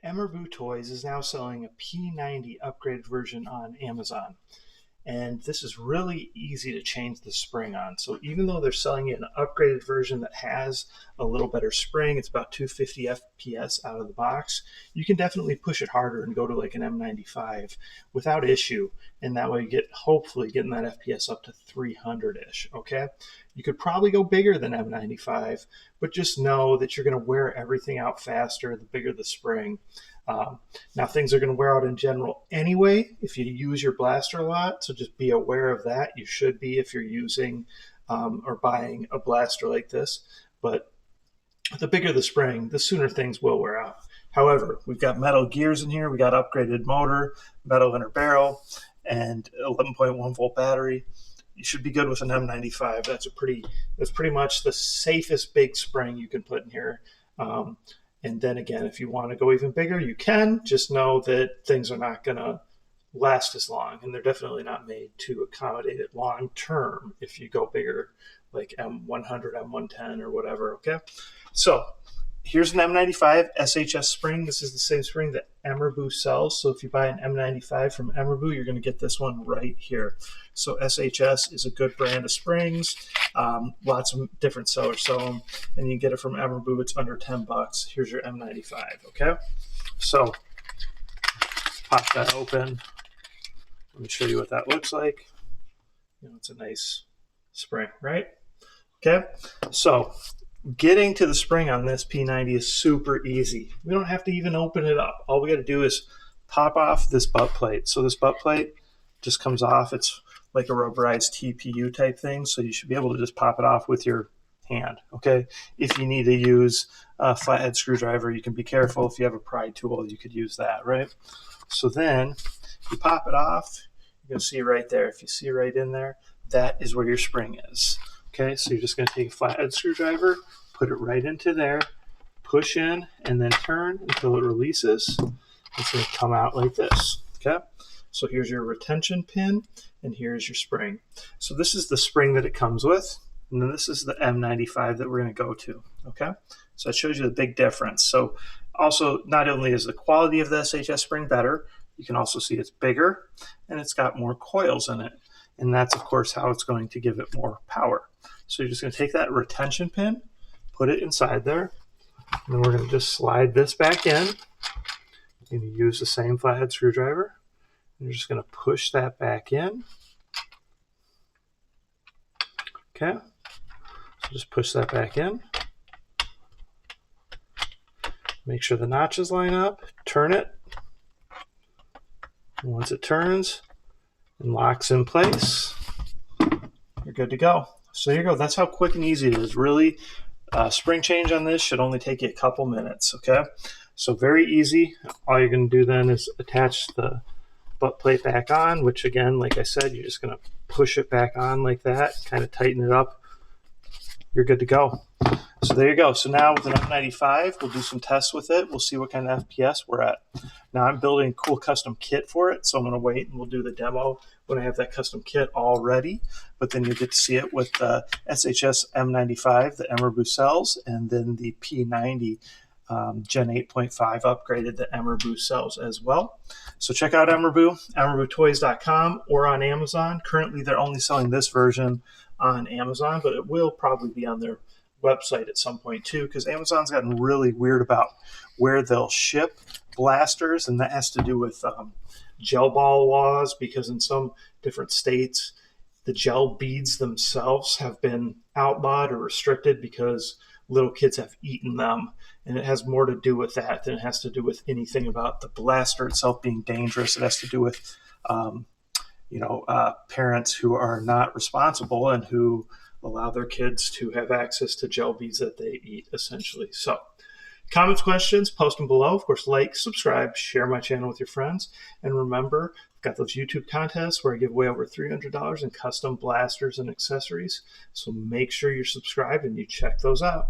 EMERBU Toys is now selling a P90 upgraded version on Amazon. And this is really easy to change the spring on. So even though they're selling an upgraded version that has a little better spring, it's about 250 FPS out of the box, you can definitely push it harder and go to like an M95 without issue. And that way you get, hopefully getting that FPS up to 300-ish, okay? You could probably go bigger than M95, but just know that you're gonna wear everything out faster the bigger the spring. Now things are going to wear out in general anyway if you use your blaster a lot, so just be aware of that. You should be if you're using or buying a blaster like this, but the bigger the spring, the sooner things will wear out. However, we've got metal gears in here, we got upgraded motor, metal inner barrel, and 11.1 volt battery. You should be good with an M95. That's pretty much the safest big spring you can put in here. And then again, if you want to go even bigger, you can. Just know that things are not going to last as long, and they're definitely not made to accommodate it long term if you go bigger, like M100, M110, or whatever, okay? So here's an M95 SHS spring. This is the same spring that EMERBU sells. So if you buy an M95 from EMERBU, you're going to get this one right here. So SHS is a good brand of springs. Lots of different sellers sell them, and you can get it from EMERBU. It's under 10 bucks. Here's your M95, okay? So pop that open. Let me show you what that looks like. You know, it's a nice spring, right? Okay, so getting to the spring on this P90 is super easy. We don't have to even open it up. All we got to do is pop off this butt plate. So this butt plate just comes off. It's like a rubberized TPU type thing, so you should be able to just pop it off with your hand, okay? If you need to use a flathead screwdriver, you can be careful. If you have a pry tool, you could use that, right? So then you pop it off. You can see right there. If you see right in there, that is where your spring is. Okay, so you're just going to take a flathead screwdriver, put it right into there, push in, and then turn until it releases. It's going to come out like this. Okay, so here's your retention pin, and here's your spring. So this is the spring that it comes with, and then this is the M95 that we're going to go to. Okay, so that shows you the big difference. So also, not only is the quality of the SHS spring better, you can also see it's bigger, and it's got more coils in it. And that's, of course, how it's going to give it more power. So you're just going to take that retention pin, put it inside there, and then we're going to just slide this back in. You're going to use the same flathead screwdriver. You're just going to push that back in. Okay, so just push that back in. Make sure the notches line up, turn it. And once it turns and locks in place, you're good to go. So here you go. That's how quick and easy it is. Really, spring change on this should only take you a couple minutes, okay? So very easy. All you're going to do then is attach the butt plate back on, which again, like I said, you're just going to push it back on like that, kind of tighten it up. You're good to go. So there you go. So now with an M95, we'll do some tests with it. We'll see what kind of FPS we're at. Now I'm building a cool custom kit for it, so I'm going to wait and we'll do the demo when I have that custom kit all ready. But then you get to see it with the SHS M95 that EMERBU sells, and then the P90 Gen 8.5 upgraded that EMERBU sells as well. So check out EMERBU, emerbutoys.com, or on Amazon. Currently, they're only selling this version on Amazon, but it will probably be on their website at some point too, because Amazon's gotten really weird about where they'll ship blasters, and that has to do with gel ball laws, because in some different states the gel beads themselves have been outlawed or restricted because little kids have eaten them, and it has more to do with that than it has to do with anything about the blaster itself being dangerous. It has to do with parents who are not responsible and who allow their kids to have access to gel beads that they eat, essentially. So comments, questions, post them below. Of course, like, subscribe, share my channel with your friends. And remember, I've got those YouTube contests where I give away over $300 in custom blasters and accessories. So make sure you're subscribed and you check those out.